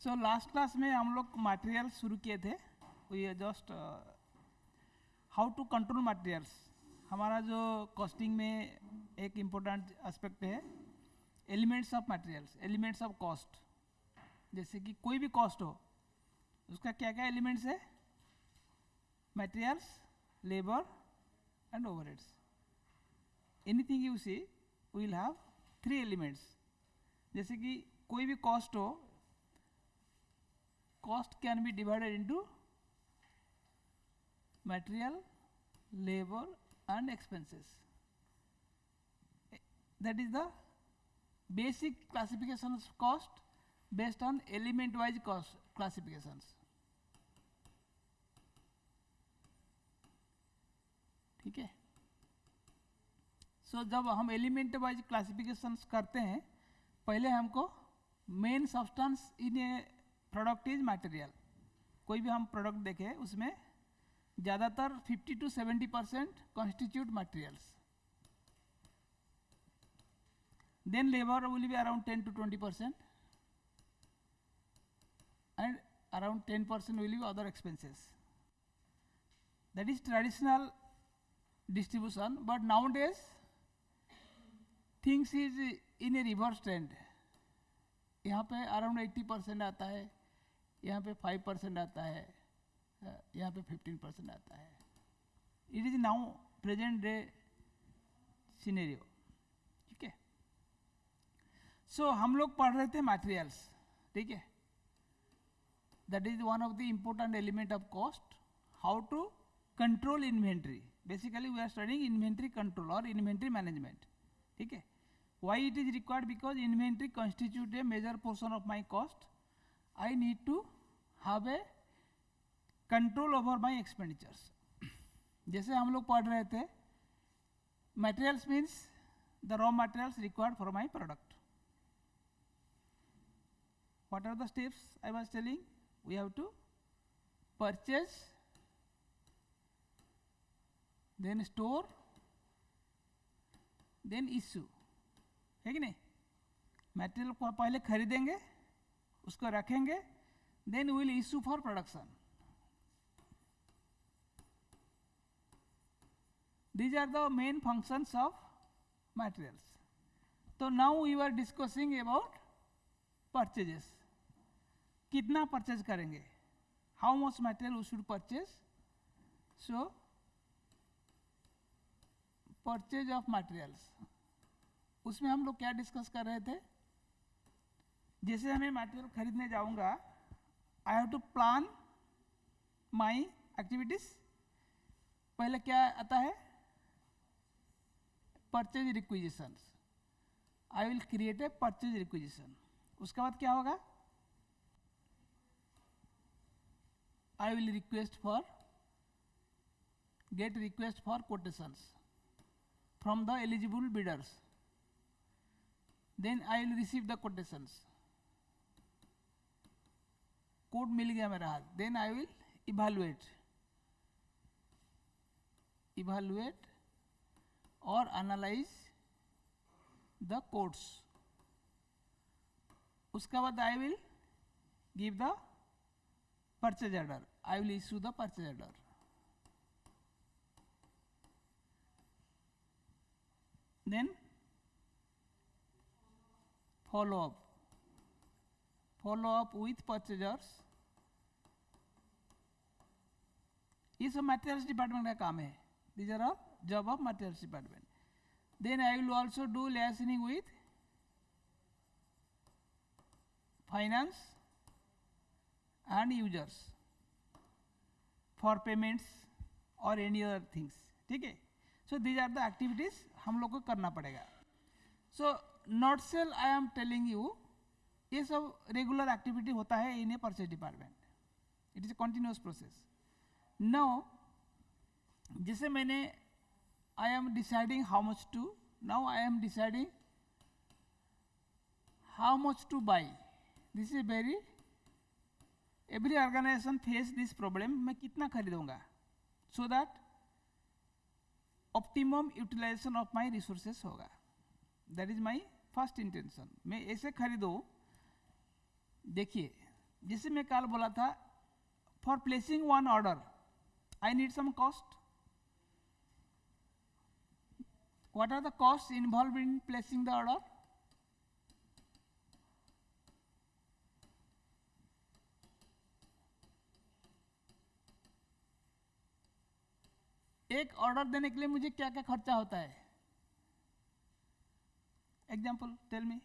So last class में हम लोग मटेरियल शुरू किए थे. We just how to control materials. हमारा जो कॉस्टिंग में एक इम्पोर्टेंट एस्पेक्ट है elements of materials, elements of cost. जैसे कि कोई भी कॉस्ट हो उसका क्या क्या एलिमेंट्स है? Materials, labour and overheads. Anything you see will have 3 elements. जैसे कि कोई भी कॉस्ट हो, cost can be divided into material, labor and expenses. That is the basic classification of cost based on element wise cost classifications. ठीक है. सो जब हम element wise classifications करते हैं, पहले हमको main substance in A product is material. कोई भी हम प्रोडक्ट देखें उसमें ज़्यादातर 50 to 70% constitute materials. Then labour will be around 10 to 20% and around 10% will be other expenses. That is traditional distribution. But nowadays things is in a reverse trend. यहाँ पे around 80% आता है, यहाँ पे 5% आता है, यहाँ पे 15% आता है. It is now present day scenario. ठीक है. सो हम लोग पढ़ रहे थे मटेरियल्स. ठीक है. That is one of the important element of cost. How to control inventory. Basically we are studying inventory control और इन्वेंट्री मैनेजमेंट. ठीक है. Why it is required? Because inventory constitute a major portion of my cost. I need to have a control over my expenditures. जैसे हम लोग पढ़ रहे थे, materials means the raw materials required for my product. What are the steps I was telling? We have to purchase, then store, then issue. है कि नहीं? Material को पहले खरीदेंगे, उसको रखेंगे, then will issue for production. These are the main functions of materials. तो now we are discussing about purchases. कितना परचेज करेंगे? How much material we should purchase? So purchase of materials. उसमें हम लोग क्या डिस्कस कर रहे थे? जैसे हमें मटेरियल खरीदने जाऊंगा, I have to plan my activities. पहले क्या आता है? Purchase requisitions. I will create a purchase requisition. उसके बाद क्या होगा? I will request for get request for quotations from the eligible bidders. Then I will receive the quotations. कोड मिल गया मेरा हाथ. Then I will evaluate or analyze the quotes. उसके बाद I will give the purchase order. I will issue the purchase order. Then follow up with purchasers. ये सब materials department का काम है. These are all job of materials department. Then I will also do liaisoning with finance and users for payments और any other things. ठीक है. So these are the activities हम लोग को करना पड़ेगा. So not sell I am telling you, ये सब रेगुलर एक्टिविटी होता है in a purchase department. It is a continuous process. Now जैसे मैंने I am deciding how much to, now I am deciding how much to buy. This is very, every organisation face this problem. मैं कितना खरीदूंगा so that optimum utilisation of my resources होगा. That is my first intention. मैं ऐसे खरीदूँ. देखिए जैसे मैं कल बोला था, for placing one order I need some cost. What are the cost involve in placing the order? एक ऑर्डर देने के लिए मुझे क्या क्या खर्चा होता है? Example tell me.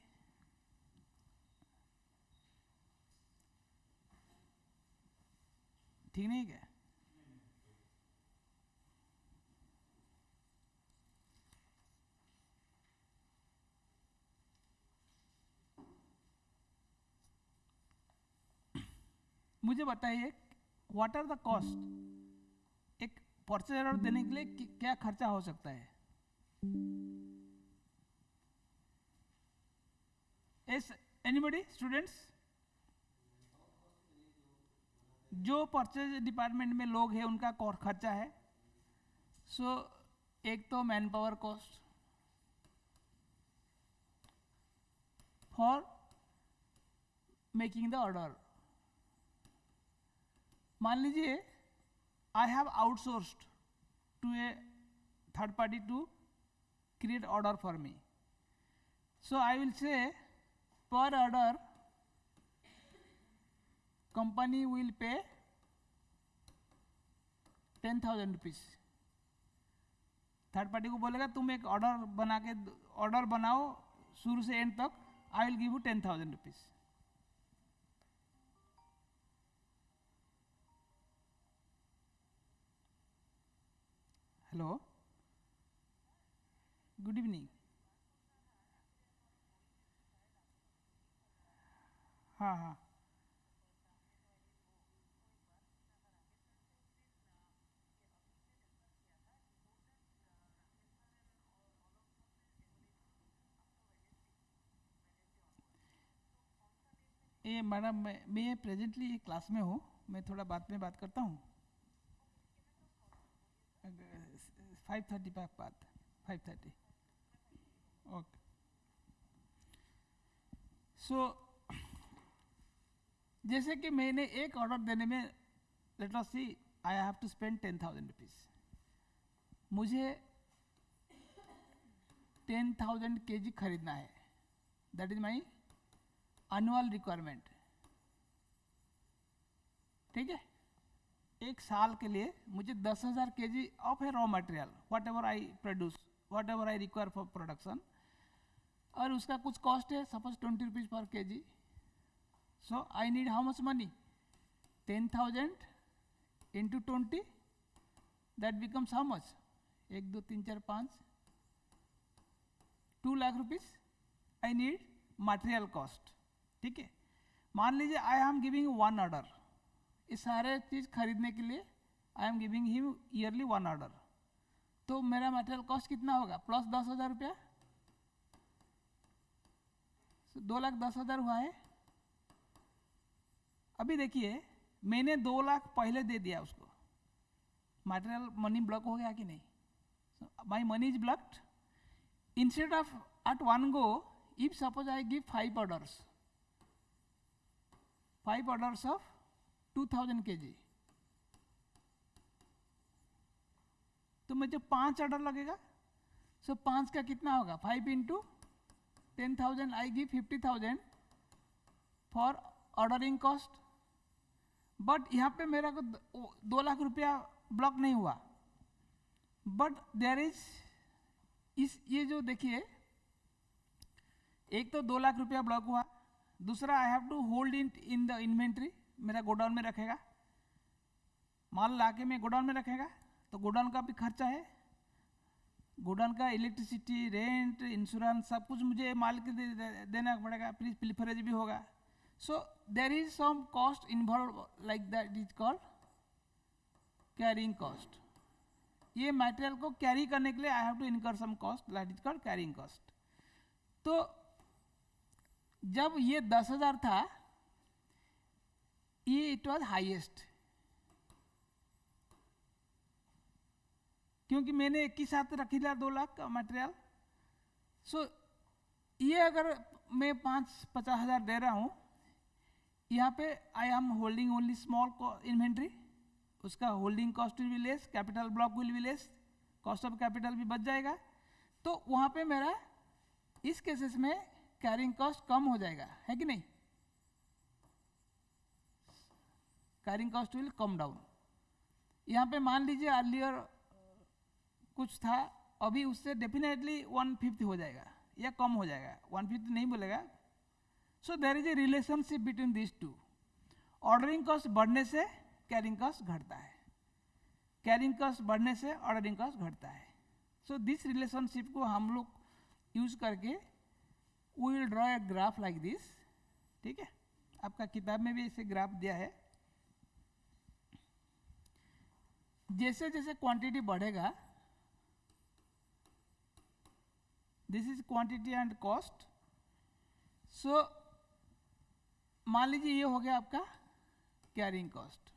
ठीक नहीं क्या? मुझे बताइए व्हाट आर द कॉस्ट, एक परचेज ऑर्डर देने के लिए क्या खर्चा हो सकता है? As anybody students? जो परचेज डिपार्टमेंट में लोग हैं उनका खर्चा है. सो एक तो manpower cost for making the order. मान लीजिए I have outsourced to a third party to create order for me. So I will say per order company will pay 10,000 rupees. Third party को बोलेगा तुम एक order बनाओ शुरू से and तक, I will give you 10,000 rupees. Hello, good evening. हाँ हाँ, ये मैडम मैं प्रेजेंटली ये क्लास में हूँ, मैं थोड़ा बाद में बात करता हूँ. 5:30 बाद 5:30. ओके. सो जैसे कि मैंने एक ऑर्डर देने में, let us see, I have to spend 10,000 rupees. मुझे 10,000 kg खरीदना है. That is my annual requirement. ठीक है, एक साल के लिए मुझे 10,000 kg of a raw material, whatever I produce, whatever I require for production, और उसका कुछ कॉस्ट है, suppose 20 rupees per kg. So I need how much money? 10,000 into 20, that becomes how much? 1 2 3 4 5, 2 lakh rupees. I need material cost. ठीक है, मान लीजिए आई am giving one order. इस सारे चीज खरीदने के लिए आई am giving him yearly one order. तो मेरा मटेरियल कॉस्ट कितना होगा? प्लस 10,000 रुपया. 2,10,000 हुआ है. अभी देखिए, मैंने 2 लाख पहले दे दिया उसको, मटेरियल मनी ब्लॉक हो गया कि नहीं? My money is blocked. Instead of at one go, if suppose I give 5 orders, 5 orders of 2,000 kg, तो मुझे 5 ऑर्डर लगेगा. सो 5 का कितना होगा? 5 into 10,000, I give 50,000 for ordering cost. But यहाँ पे मेरा को 2 लाख रुपया ब्लॉक नहीं हुआ. बट देयर इज ये जो देखिए, एक तो 2 लाख रुपया ब्लॉक हुआ, दूसरा I have to hold it in the inventory, मेरा गोडाउन में रखेगा, माल लाके में गोडाउन में रखेगा, तो गोडाउन का भी खर्चा है. गोडाउन का इलेक्ट्रिसिटी, रेंट, इंश्योरेंस, सब कुछ मुझे माल के देना पड़ेगा, प्लीफरेज भी होगा. So there is some cost involved, like that is called carrying cost. ये मटेरियल को कैरी करने के लिए I have to incur some cost, that is called carrying cost. तो जब ये 10,000 था, ये इट वाज हाईएस्ट, क्योंकि मैंने एक ही साथ रखी था 2 लाख का मटेरियल. सो ये अगर मैं 50,000 दे रहा हूँ, यहाँ पे I am holding only small inventory, उसका holding cost will be less, capital block will be less, cost of capital भी बच जाएगा, तो वहाँ पे मेरा इस केसेस में कैरिंग कॉस्ट कम हो जाएगा, है कि नहीं? Carrying cost will come down. यहाँ पे मान लीजिए अर्लियर कुछ था, अभी उससे डेफिनेटली 1/5 हो जाएगा या कम हो जाएगा, 1/5 नहीं बोलेगा। So there is a relationship between this two. Ordering cost बढ़ने से कैरिंग कॉस्ट घटता है, कैरिंग कॉस्ट बढ़ने से ऑर्डरिंग कॉस्ट घटता है। सो दिस रिलेशनशिप को हम लोग यूज करके we will draw a graph like this, ठीक है? आपका किताब में भी इसे ग्राफ दिया है। जैसे जैसे क्वांटिटी बढ़ेगा, this is quantity and cost. So मान लीजिए ये हो गया आपका कैरिंग कॉस्ट,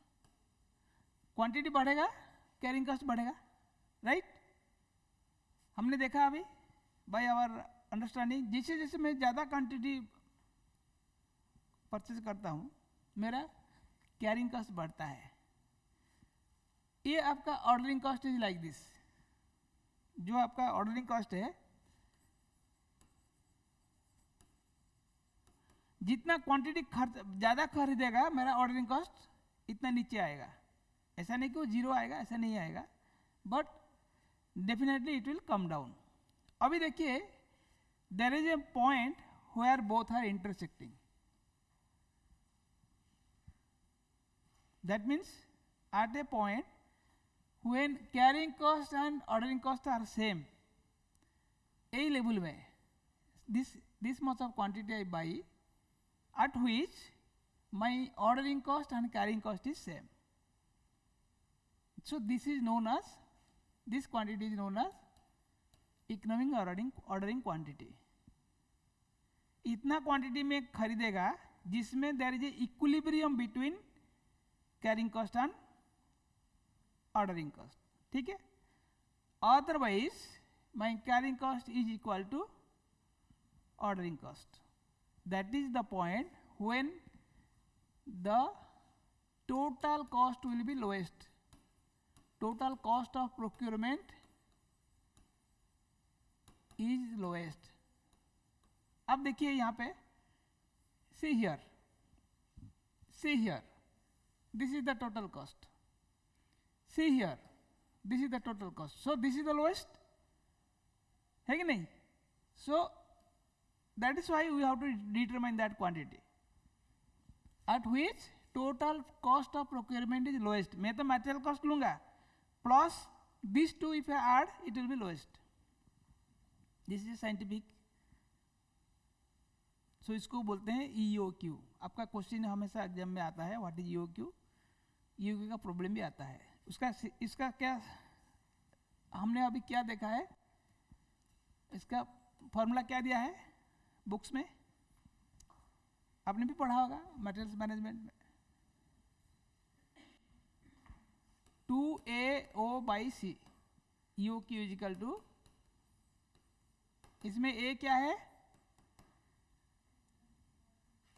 क्वांटिटी बढ़ेगा कैरिंग कॉस्ट बढ़ेगा, राइट? हमने देखा अभी बाय आवर अंडरस्टैंडिंग, जैसे जैसे मैं ज़्यादा क्वांटिटी परचेज करता हूँ मेरा कैरिंग कॉस्ट बढ़ता है। ये आपका ordering cost is like this. जो आपका ऑर्डरिंग कॉस्ट है, जितना क्वांटिटी ज़्यादा खरीदेगा मेरा ऑर्डरिंग कॉस्ट इतना नीचे आएगा। ऐसा नहीं कि वो जीरो आएगा, ऐसा नहीं आएगा, but definitely it will come down. अभी देखिए there is a point where both are intersecting, that means at a point when carrying cost and ordering cost are same, a level में this much of quantity I buy, at which my ordering cost and carrying cost is same. So this is known as, this quantity is known as economic ordering quantity. इतना quantity में खरीदेगा जिसमें there is a equilibrium between carrying cost and ordering cost, ठीक है? Otherwise my carrying cost is equal to ordering cost. That is the point when the total cost will be lowest, total cost of procurement is lowest. अब देखिए यहाँ पे, see here, this is the total cost, see here, this is the total cost, so this is the lowest, है कि नहीं? So that is why we have to determine that quantity at which total cost of procurement is lowest. मैं तो material cost लूँगा plus these two if I add it will be lowest. This is scientific. So इसको बोलते हैं EOQ। आपका question हमेशा exam में आता है, व्हाट इज EOQ? EOQ का प्रॉब्लम भी आता है। इसका क्या हमने अभी क्या देखा है, इसका फॉर्मूला क्या दिया है बुक्स में, आपने भी पढ़ा होगा मटेरियल्स मैनेजमेंट में, 2AO/C, EOQ is equal to, इसमें A क्या है,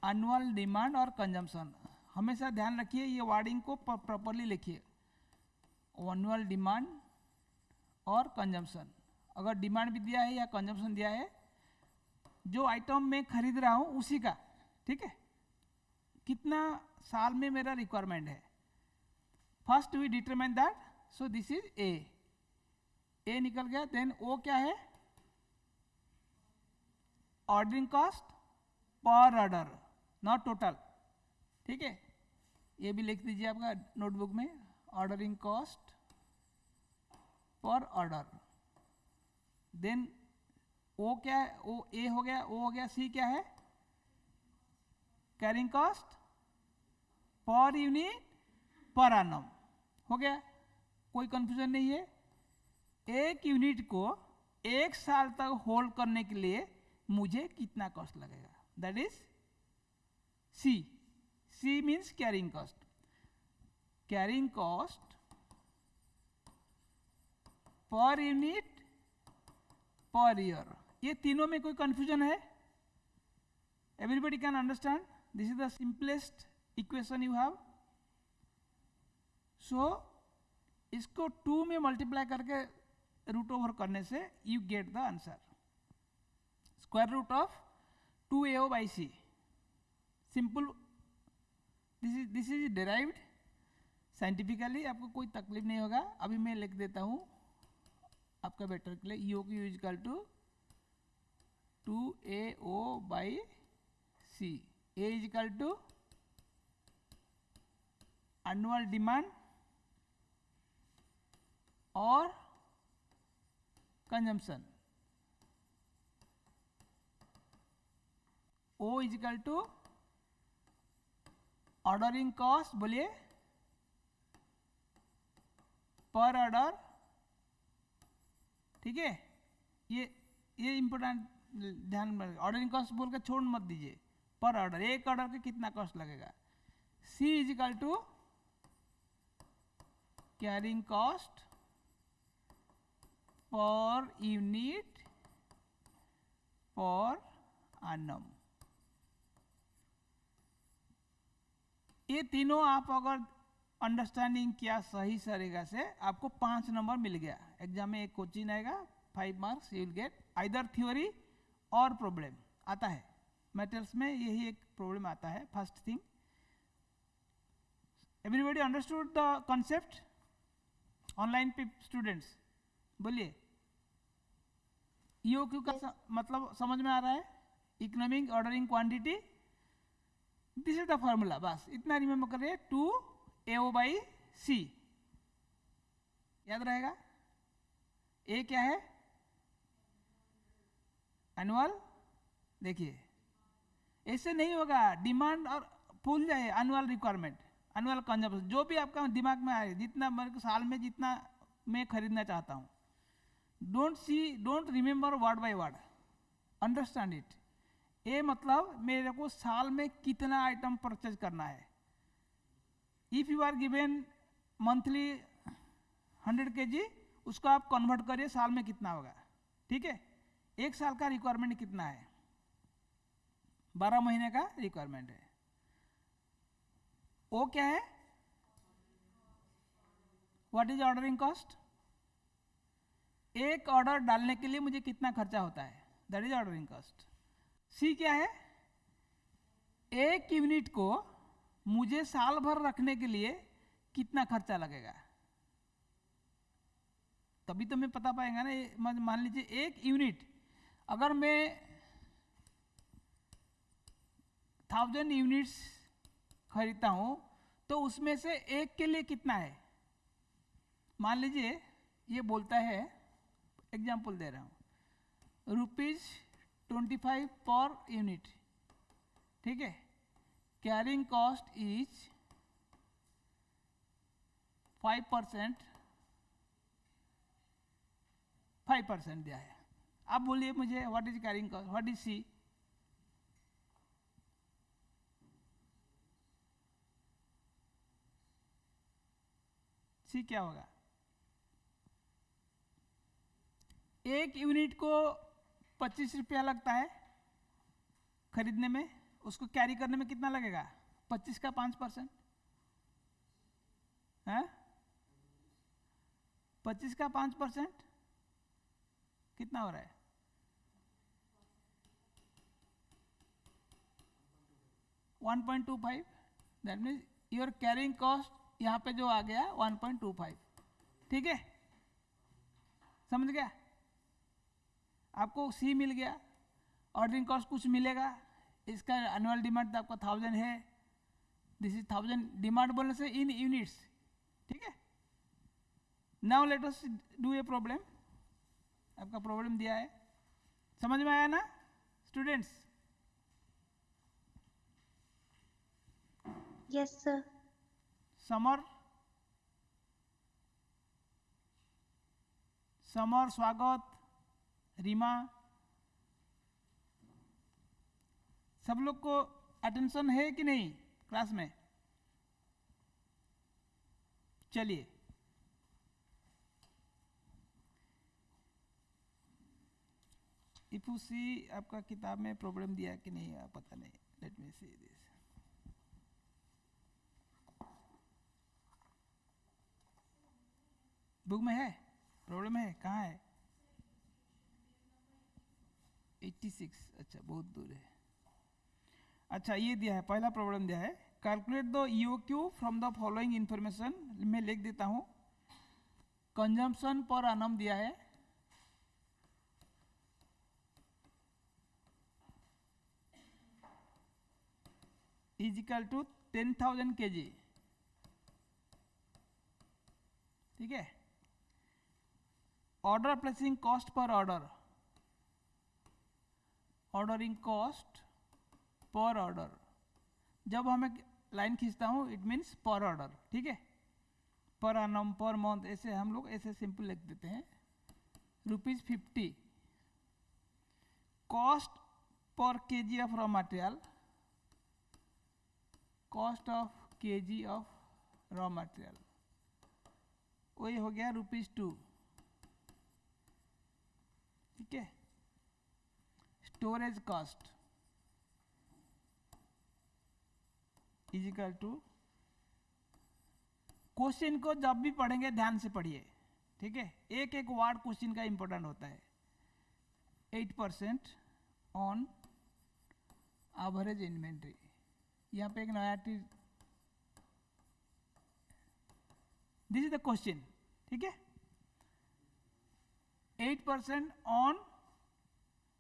एनुअल डिमांड और कंजम्पशन। हमेशा ध्यान रखिए ये वर्डिंग को प्रॉपरली लिखिए, एनुअल डिमांड और कंजम्पशन। अगर डिमांड भी दिया है या कंजम्पशन दिया है, जो आइटम मैं खरीद रहा हूँ उसी का, ठीक है? कितना साल में मेरा रिक्वायरमेंट है, first we determine that. So this is a निकल गया। देन ओ क्या है, ordering cost per order, not total, ठीक है? ये भी लिख दीजिए आपका नोटबुक में, ordering cost per order. Then O क्या है, ओ ए हो गया, ओ हो गया, सी क्या है, carrying cost per unit per annum, हो गया, कोई कंफ्यूजन नहीं है। एक यूनिट को एक साल तक होल्ड करने के लिए मुझे कितना कॉस्ट लगेगा, that is C. C means carrying cost, carrying cost per unit per year. ये तीनों में कोई कंफ्यूजन है? Everybody can understand? This is the simplest equation you have. So इसको 2 में मल्टीप्लाई करके रूट ओवर करने से you get the answer. Square root of 2AO by C. Simple. This is derived scientifically, आपको कोई तकलीफ नहीं होगा. अभी मैं लिख देता हूँ आपका बेटर के लिए. EO Q is equal to 2AO by C. A is equal to annual demand और consumption. O is equal to ordering cost, बोलिए, पर ऑर्डर. ठीक है, ये इंपॉर्टेंट ध्यान में. ऑर्डरिंग कॉस्ट बोल के छोड़ मत दीजिए. पर ऑर्डर, एक ऑर्डर के कितना कॉस्ट लगेगा. C is equal to carrying cost per unit per annum. ये तीनों आप अगर अंडरस्टैंडिंग किया सही तरीका से, आपको 5 नंबर मिल गया. एग्जाम में एक क्वेश्चन आएगा, 5 marks you will get. Either theory और प्रॉब्लम आता है. मैटर्स में यही एक प्रॉब्लम आता है. First thing, everybody understood the concept? Online students बोलिए, ईओक्यू का मतलब समझ में आ रहा है? Economic ordering quantity, this is the formula. बस इतना रिमेंबर करिए. 2AO by C याद रहेगा. ए क्या है? एनुअल. देखिए ऐसे नहीं होगा. डिमांड और भूल जाए, एनुअल रिक्वायरमेंट, एनुअल कंजम्पशन, जो भी आपका दिमाग में आए, जितना मेरे को साल में जितना मैं खरीदना चाहता हूँ. Don't remember word by word, understand it. ये मतलब मेरे को साल में कितना आइटम परचेज करना है. If you are given monthly 100 kg, उसको आप कन्वर्ट करिए साल में कितना होगा. ठीक है, एक साल का रिक्वायरमेंट कितना है? 12 महीने का रिक्वायरमेंट है. वो क्या है? What is ordering cost? एक ऑर्डर डालने के लिए मुझे कितना खर्चा होता है, दैट इज ऑर्डरिंग कॉस्ट. सी क्या है? एक यूनिट को मुझे साल भर रखने के लिए कितना खर्चा लगेगा, तभी तो मैं पता पाएगा ना. मान लीजिए एक यूनिट अगर मैं 1000 यूनिट्स खरीदता हूं, तो उसमें से एक के लिए कितना है. मान लीजिए ये बोलता है, एग्जाम्पल दे रहा हूं, ₹25 पर यूनिट. ठीक है, कैरिंग कॉस्ट इज 5% दिया है. आप बोलिए मुझे, what is carrying cost, what is C? C क्या होगा? एक यूनिट को 25 रुपया लगता है खरीदने में, उसको कैरी करने में कितना लगेगा? 25 का 5% है, 25 का 5% कितना हो रहा है? 1.25. That means your carrying cost यहाँ पे जो आ गया 1.25. ठीक है, समझ गया? आपको सी मिल गया. ऑर्डरिंग कॉस्ट कुछ मिलेगा. इसका एनुअल डिमांड आपका 1000 है. दिस इज 1000 डिमांड बोलने से इन यूनिट्स. ठीक है, now let us do a problem. आपका प्रॉब्लम दिया है, समझ में आया ना स्टूडेंट्स? Yes sir. समर, स्वागत, रीमा, सब लोग को अटेंशन है कि नहीं क्लास में? चलिए, इफ यू सी आपका किताब में प्रॉब्लम दिया कि नहीं पता नहीं, let me see this. Book में है प्रॉब्लम, है कहाँ है? 86, अच्छा बहुत दूर है। अच्छा ये दिया है, पहला प्रॉब्लम दिया है, calculate the EOQ from the following information. मैं लिख देता हूँ, कंजम्पशन पर एनम दिया है, इज इक्वल टू 10,000 kg, ठीक है। Order placing cost per order, ordering cost per order, जब हमें लाइन खींचता हूँ इट मीन्स पर ऑर्डर, ठीक है। पर एनम, पर मंथ, ऐसे हम लोग ऐसे सिंपल लिख देते हैं। ₹50 cost per kg of raw material, cost of kg of raw material, वही हो गया ₹2, ठीक है। Storage cost is equal to, question को जब भी पढ़ेंगे ध्यान से पढ़िए, ठीक है। एक एक वर्ड क्वेश्चन का इंपॉर्टेंट होता है। 8% ऑन एवरेज इन्वेंट्री, यहाँ पे एक नया चीज, दिस इज द क्वेश्चन, ठीक है। 8% on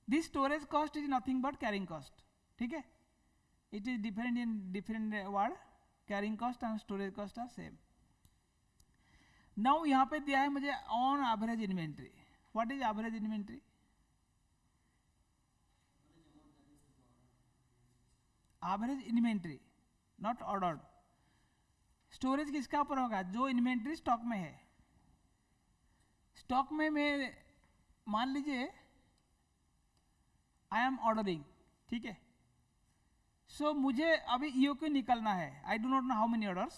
this storage cost is nothing but carrying cost, ठीक है। It is different in different word, carrying cost and storage cost are same. Now यहाँ पे दिया है मुझे on average inventory. What is average inventory? Average inventory not ordered. Storage किसका ऊपर होगा? जो इन्वेंट्री स्टॉक में है। स्टॉक में मैं मान लीजिए आई एम ऑर्डरिंग, ठीक है। सो मुझे अभी ईओक्यू निकलना है, I do not know how many orders.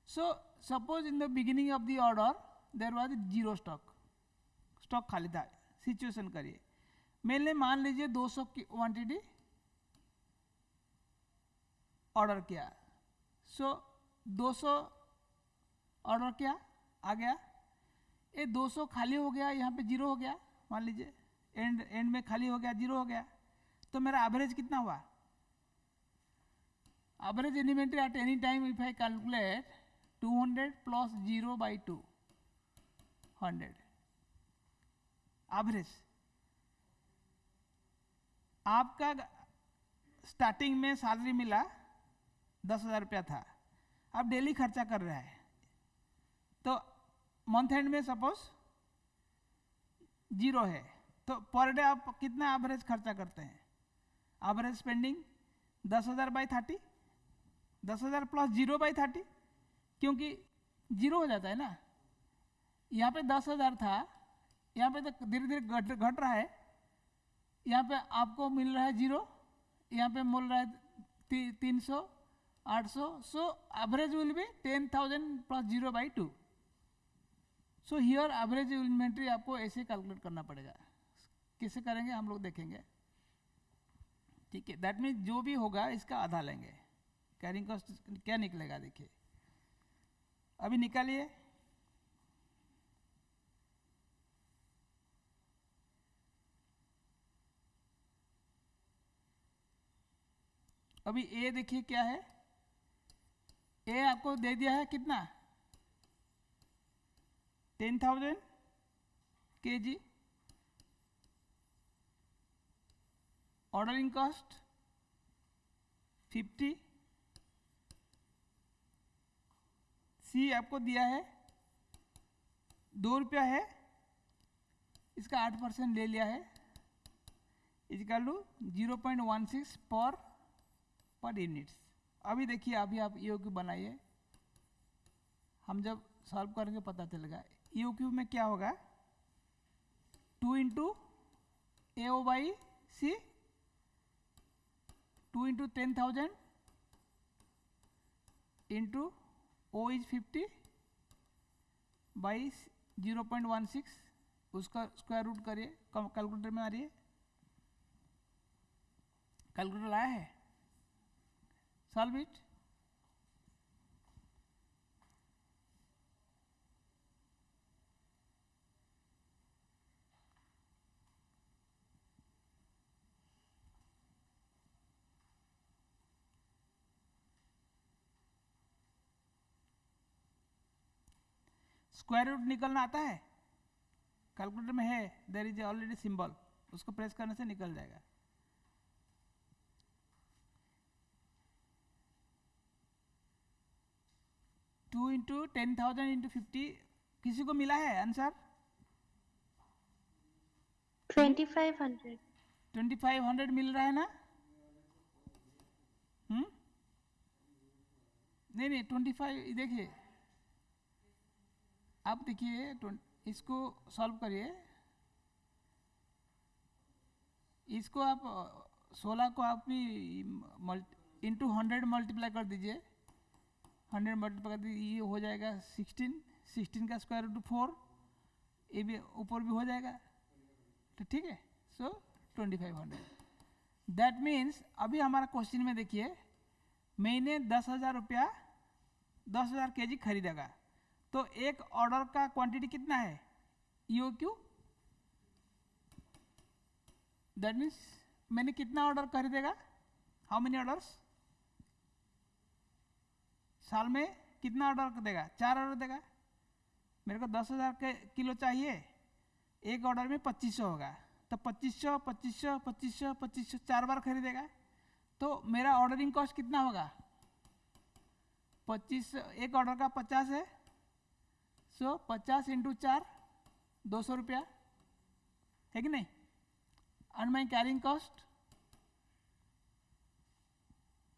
So suppose in the beginning of the order there was 0 stock, stock खाली था। सिचुएशन करिए, मैंने मान लीजिए 200 की क्वांटिटी ऑर्डर किया। सो 200 ऑर्डर किया, आ गया, ये 200 खाली हो गया, यहाँ पे 0 हो गया, मान लीजिए एंड में खाली हो गया, 0 हो गया। तो मेरा एवरेज कितना हुआ? Average inventory at any time if I calculate 200 plus 0/2, 100 average. आपका स्टार्टिंग में सैलरी मिला 10,000 रुपया था, आप डेली खर्चा कर रहा है, तो मंथ एंड में सपोज 0 है, तो पर डे आप कितना एवरेज खर्चा करते हैं? एवरेज स्पेंडिंग 10,000/30, 10,000 प्लस 0/30, क्योंकि 0 हो जाता है ना। यहाँ पे 10,000 था, यहाँ पे तो धीरे धीरे घट रहा है। यहाँ पे आपको मिल रहा है 0, यहाँ पे मिल रहा है 300, 800। So average will be 10,000 plus 0/2। So here average inventory आपको ऐसे कैलकुलेट करना पड़ेगा। कैसे करेंगे हम लोग देखेंगे, ठीक है। दैट मीन्स जो भी होगा इसका आधा लेंगे। कैरिंग कॉस्ट क्या निकलेगा देखिए, अभी निकालिए। अभी ए देखिए क्या है, ए आपको दे दिया है कितना? 10,000 kg। Ordering cost 50। सी आपको दिया है 2 रुपया है, इसका 8% ले लिया है, इजिकल टू 0.16 पर यूनिट्स। अभी देखिए, अभी आप ईओक्यू बनाइए, हम जब सॉल्व करेंगे पता चलेगा। ईओक्यू में क्या होगा? 2 into AO/C, 2 into 10,000 into O is 50 by 0.16, उसका स्क्वायर रूट करिए, कैलकुलेटर में आ रही है कैलकुलेटर आया है? Solve it. स्क्वायर रूट निकलना आता है? कैलकुलेटर में है, देयर इज ऑलरेडी सिंबल, उसको प्रेस करने से निकल जाएगा. टू इंटू 10,000 इंटू 50, किसी को मिला है आंसर? 2500. 2500 मिल रहा है ना? नहीं 25, देखिए आप देखिए, इसको सॉल्व करिए. इसको आप 16 को आप भी इंटू 100 मल्टीप्लाई कर दीजिए. 100 मल्टीप्लाई कर दीजिए, ये हो जाएगा 16 का स्क्वायर रूट 4, ये भी ऊपर भी हो जाएगा. तो ठीक है. सो 2500. दैट मीन्स अभी हमारा क्वेश्चन में देखिए, मैंने 10,000 रुपया 10,000 केजी खरीदेगा, तो एक ऑर्डर का क्वांटिटी कितना है? EOQ. दैट मीन्स मैंने कितना ऑर्डर खरीदेगा? How many orders? साल में कितना ऑर्डर देगा? 4 ऑर्डर देगा. मेरे को 10,000 किलो चाहिए, एक ऑर्डर में 2500 होगा, तो 2500 2500 2500 2500 4 बार खरीदेगा. तो मेरा ऑर्डरिंग कॉस्ट कितना होगा? 25, एक ऑर्डर का 50 है, सो 50 इंटू 4 200 रुपया है कि नहीं? एंड माई कैरिंग कॉस्ट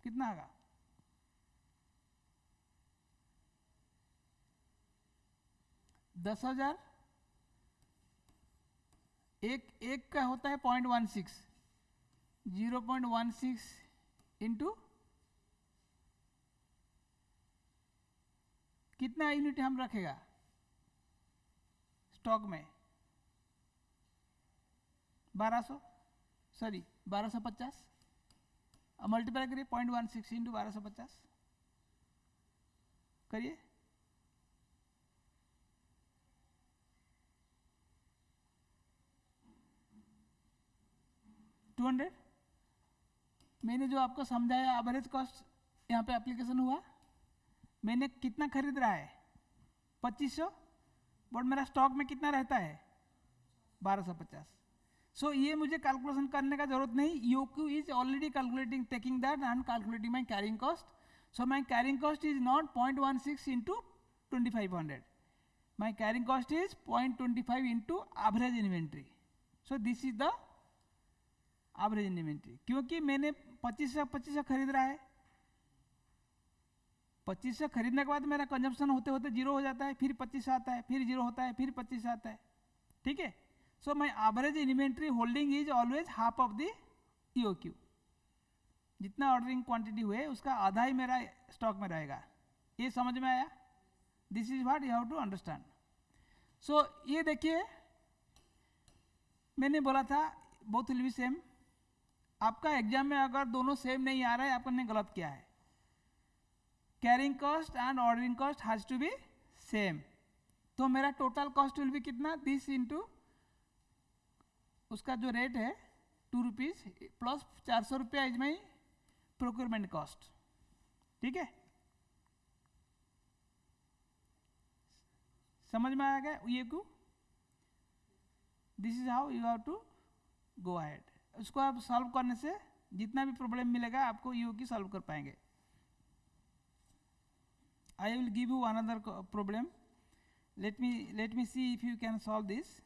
कितना होगा? $10,000. एक का होता है 0.16, 0.16 इंटू कितना यूनिट हम रखेगा स्टॉक में? 1200, सॉरी 1250. मल्टीप्लाई करिए 0.16 इंटू 1250 करिए. 200. मैंने जो आपको समझाया एवरेज कॉस्ट यहाँ पे एप्लीकेशन हुआ. मैंने कितना खरीद रहा है? 2500, बट मेरा स्टॉक में कितना रहता है? 1250. सो ये मुझे कैलकुलेशन करने का जरूरत नहीं. EOQ is already calculating, taking that and calculating my carrying cost. So my carrying cost is not 0.16 into 2500. My carrying cost is 0.25 into average inventory. So this is the average inventory. क्योंकि मैंने 2500 खरीद रहा है, 2500 खरीदने के बाद मेरा consumption होते होते 0 हो जाता है, फिर 25 आता है, फिर 0 होता है, फिर 25 आता है. ठीक है. So my average inventory holding is always half of the EOQ. जितना ऑर्डरिंग क्वांटिटी हुए उसका आधा ही मेरा स्टॉक में रहेगा. ये समझ में आया? This is what you have to understand. So ये देखिए, मैंने बोला था बोथ विल बी सेम. आपका एग्जाम में अगर दोनों सेम नहीं आ रहा है, आपने गलत किया है. Carrying cost and ordering cost has to be same. तो मेरा टोटल कॉस्ट विल बी कितना? दिस इंटू उसका जो रेट है 2 रुपीज़ प्लस 400 रुपया इज माई प्रोक्योरमेंट कॉस्ट. ठीक है, समझ में आ गया ये को? This is how you have to go ahead. उसको आप सॉल्व करने से जितना भी प्रॉब्लम मिलेगा आपको EOQ सॉल्व कर पाएंगे. I will give you another problem. Let me see if you can solve this.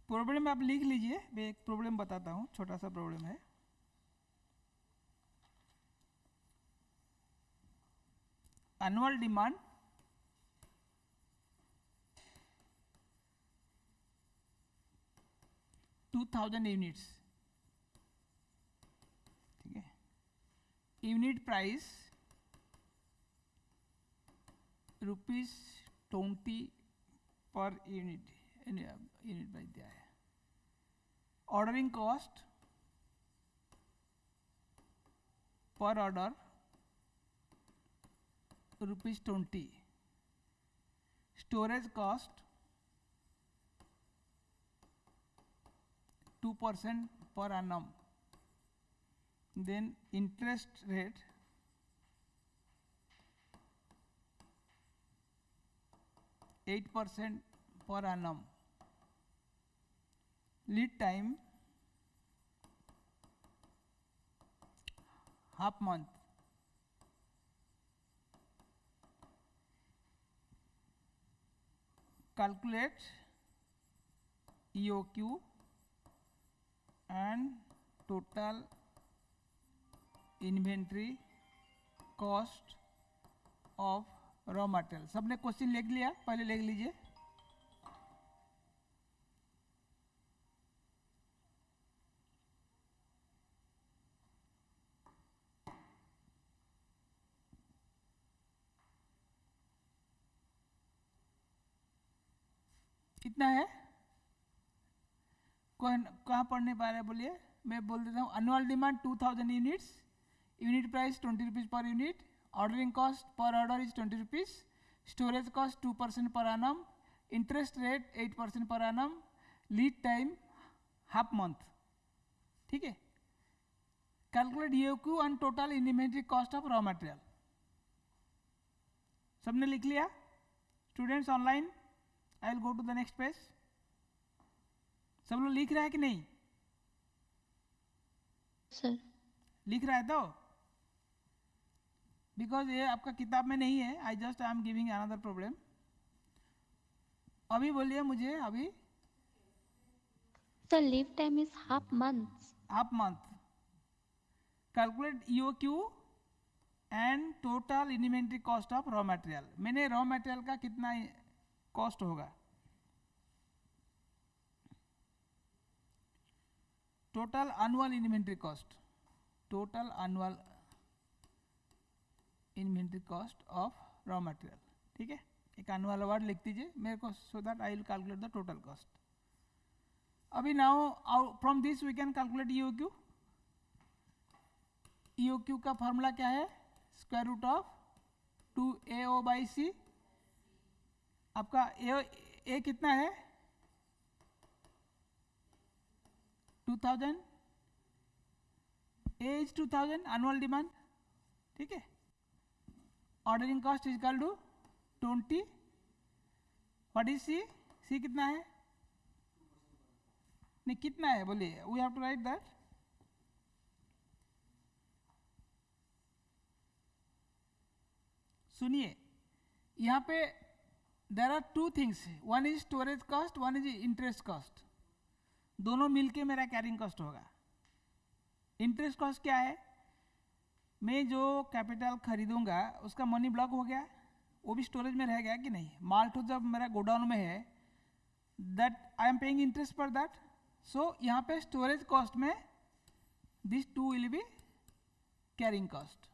Problem आप लिख लीजिए. मैं एक प्रॉब्लम बताता हूँ, छोटा सा प्रॉब्लम है. annual demand units, ठीक है. Unit price ₹20 per unit price दिया है. Ordering cost per order ₹20. Storage cost 2% per annum. Then interest rate %8 per annum. Lead time half month. Calculate EOQ and total inventory cost of raw material. सबने question लिख लिया? पहले लिख लीजिए. कितना है? कहाँ पढ़ने पा रहे हैं बोलिए? मैं बोल देता हूँ. Annual demand 2000 units, unit price ₹20 per unit, ordering cost per order is ₹20, storage cost 2% per annum, interest rate 8% per annum, lead time half month. ठीक है. Calculate EOQ and total inventory cost of raw material. सबने लिख लिया? Students online, I will go to the next page. सब लोग लिख रहा है कि नहीं? सर लिख रहा है तो? बिकॉज ये आपका किताब में नहीं है. I am giving another problem. अभी बोलिए मुझे. अभी sir lead time is half month. Calculate EOQ and total inventory cost of raw material. मैंने रॉ मटेरियल का कितना कॉस्ट होगा? Total annual inventory cost. Total annual inventory cost of raw material. ठीक है. एक एनुअल वर्ड लिख दीजिए मेरे को, so that I will calculate the total cost. अभी now from this we can calculate EOQ. EOQ का फॉर्मूला क्या है? Square root of 2AO/C. आपका ए कितना है? 2000. A is 2000 annual demand. ठीक है. Ordering cost is equal to 20. What is C? C कितना है? नहीं, कितना है बोलिए. We have to write that. सुनिए, यहाँ पे there are two things. One is storage cost, one is interest cost. दोनों मिलके मेरा कैरिंग कॉस्ट होगा. इंटरेस्ट कॉस्ट क्या है? मैं जो कैपिटल खरीदूंगा उसका मनी ब्लॉक हो गया, वो भी स्टोरेज में रह गया कि नहीं? माल तो जब मेरा गोडाउन में है, that I am paying interest for that. So यहाँ पे स्टोरेज कॉस्ट में this too will be carrying cost.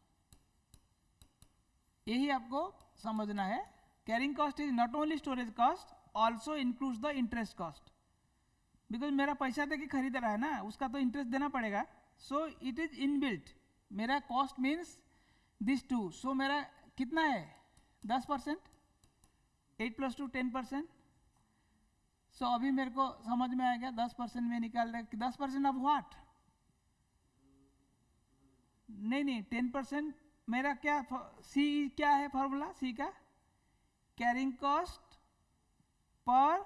यही आपको समझना है. Carrying cost is not only storage cost, also includes the interest cost. Because मेरा पैसा दे के खरीद रहा है ना, उसका तो इंटरेस्ट देना पड़ेगा. So it is inbuilt. मेरा कॉस्ट मीन्स दिस टू. सो मेरा कितना है? 10%. 8 + 2 10%. सो अभी मेरे को समझ में आ गया. 10% में निकाल रहे. 10% ऑफ व्हाट? नहीं 10%. मेरा क्या C क्या है फॉर्मूला? C का carrying cost per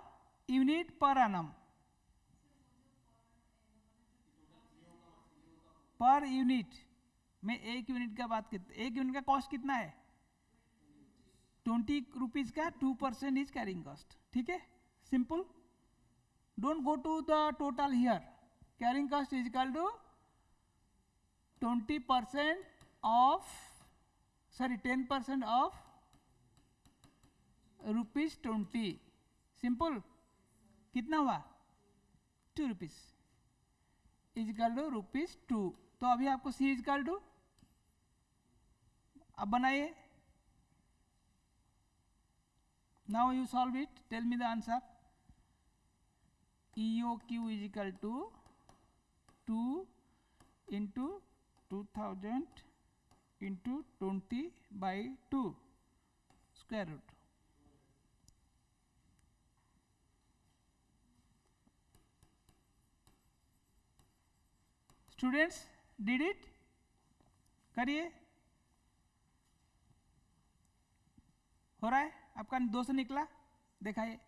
unit per annum. Per unit में एक यूनिट का बात करते. एक यूनिट का कॉस्ट कितना है? 20 रुपीज का 2% इज कैरिंग कॉस्ट. ठीक है. Simple. Don't go to the total here. Carrying cost is equal to 20% of 10% of ₹20 simple कितना हुआ 2 रुपीज इजकल टू ₹2। तो अभी आपको C इजकल टू अब बनाइए। Now you solve it, tell me the answer. EOQ is equal to 2 into 2000 into 20/2 square root. Students did it, करिए। हो रहा है आपका 200 निकला, दिखाइए।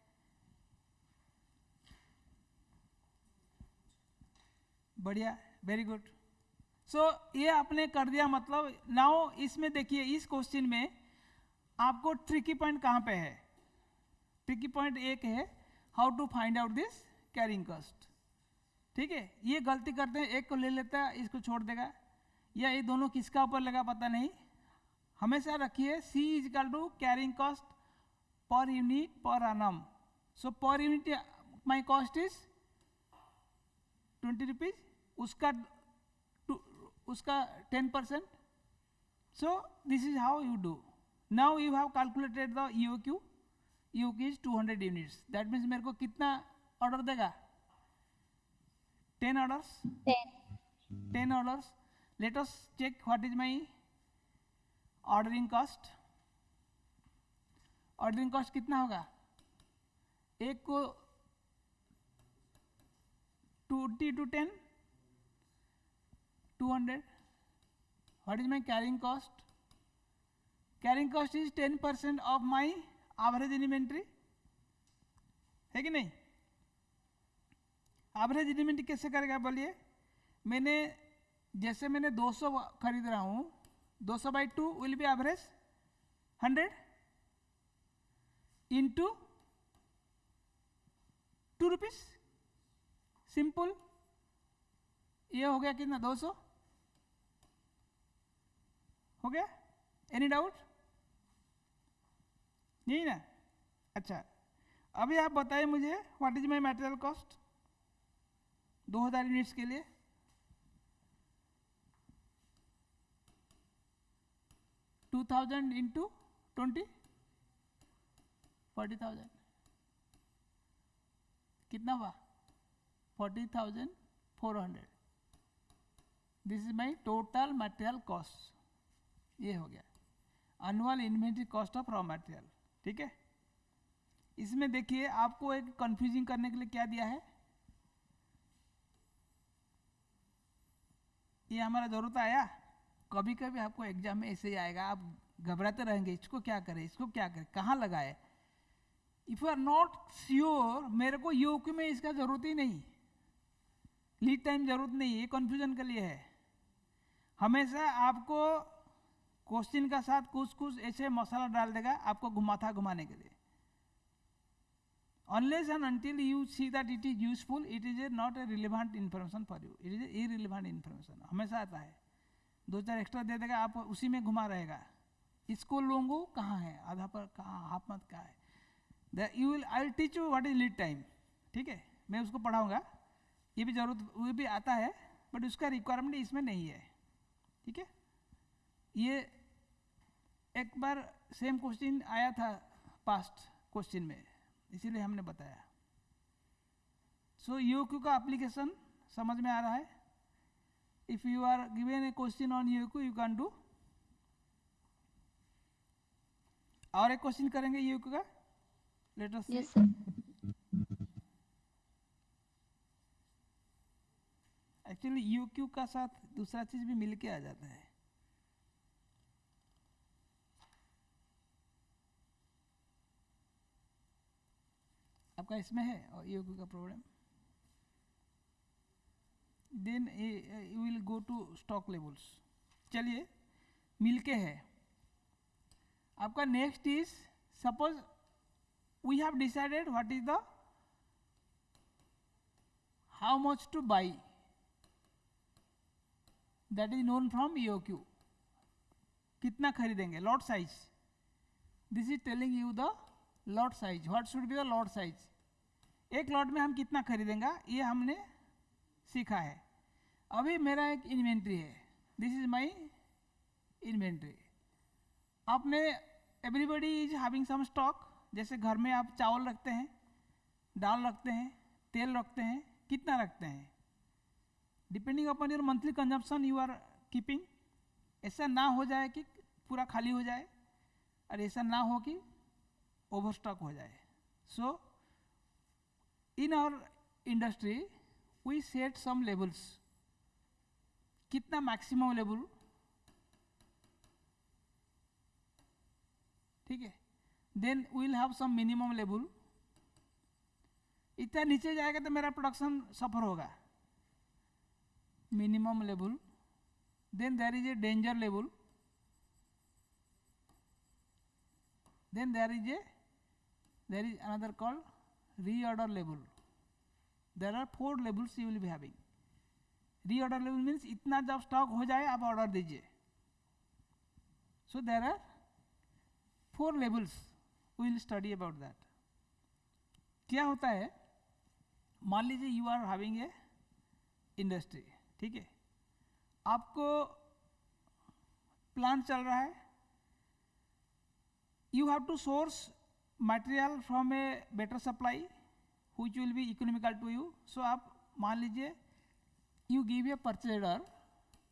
बढ़िया, वेरी गुड। सो ये आपने कर दिया। मतलब नाउ इसमें देखिए, इस क्वेश्चन में आपको ट्रिकी पॉइंट कहाँ पे है। ट्रिकी पॉइंट एक है how to find out this carrying cost. ठीक है, ये गलती करते हैं, एक को ले लेता है, इसको छोड़ देगा, या ये दोनों किसका ऊपर लगा पता नहीं। हमेशा रखिए C is equal to carrying cost per unit per annum. So per unit my cost is 20 rupees, उसका 10%। So this is how you do. Now you have calculated the EOQ। EOQ is 200 units. That means मेरे को कितना order देगा 10 orders. 10 orders. Let us check what is my ordering cost. Ordering cost कितना होगा, एक को 20 to 10 200. What is my carrying cost? Carrying cost is 10% of my average inventory, है कि नहीं। एवरेज इन्वेंटरी कैसे करेगा बोलिए। मैंने जैसे मैंने 200 खरीद रहा हूँ, 200/2 will be average 100 into 2 rupees. Simple, ये हो गया कितना 200 हो गया। एनी डाउट नहीं ना। अच्छा, अभी आप बताइए मुझे what is my material cost 2000 units के लिए। $2000 इंटू 20 40,000 कितना हुआ 40,400। This is my total material cost. ये हो गया annual inventory cost of raw material. ठीक है, इसमें देखिए आपको एक कंफ्यूजिंग करने के लिए क्या दिया है। ये हमारा जरूरत आया, कभी कभी आपको एग्जाम में ऐसे ही आएगा, आप घबराते रहेंगे, इसको क्या करें, इसको क्या करें, कहाँ लगाए। If you are not sure, मेरे को EOQ में इसका जरूरत ही नहीं, लीड टाइम जरूरत नहीं, ये कंफ्यूजन के लिए है। हमेशा आपको क्वेश्चन का साथ कुछ कुछ ऐसे मसाला डाल देगा आपको घुमाने के लिए। Unless and until you see that it is useful, it is not a relevant information for you. It is a irrelevant information. हमेशा आता है, 2-4 एक्स्ट्रा दे देगा, आप उसी में घुमा रहेगा। इसको लोगों कहाँ है, आधा पर कहाँ, हाफ मत कहाँ है। I will teach you what is lead time. ठीक है, मैं उसको पढ़ाऊंगा, ये भी जरूरत, वो भी आता है, बट उसका रिक्वायरमेंट इसमें नहीं है। ठीक है, ये एक बार सेम क्वेश्चन आया था पास्ट क्वेश्चन में, इसीलिए हमने बताया। सो EOQ का एप्लीकेशन समझ में आ रहा है। If you are given a question on EOQ you can do. और एक क्वेश्चन करेंगे EOQ का, let us see. Actually EOQ का साथ दूसरा चीज भी मिलके आ जाता है। आपका इसमें है और EOQ का problem. Then you will go to stock levels. चलिए, मिलके है। आपका next is, suppose we have decided what is the how much to buy, that is known from EOQ। कितना खरीदेंगे, lot size, this is telling you the lot size, what should be the lot size, एक lot में हम कितना खरीदेंगे ये हमने सीखा है। अभी मेरा एक इन्वेंट्री है, दिस इज माई इन्वेंट्री। आपने everybody is having some stock, जैसे घर में आप चावल रखते हैं, दाल रखते हैं, तेल रखते हैं, कितना रखते हैं, depending upon your monthly consumption you are keeping. ऐसा ना हो जाए कि पूरा खाली हो जाए और ऐसा ना हो कि ओवर स्टॉक हो जाए। So in our industry we set some levels, कितना मैक्सिमम लेवल, ठीक है, then will have some minimum level. इतना नीचे जाएगा तो मेरा प्रोडक्शन सफर होगा, minimum level. Then there is a danger level, then there is another called reorder level. There are 4 levels you will be having. Reorder level means इतना जब stock हो जाए आप ऑर्डर दीजिए। So there are 4 levels, we will study about that. क्या होता है, मान लीजिए you are having a industry, ठीक है, आपको प्लांट चल रहा है, you have to source material from a better supply which will be economical to you. So आप मान लीजिए you give a purchase order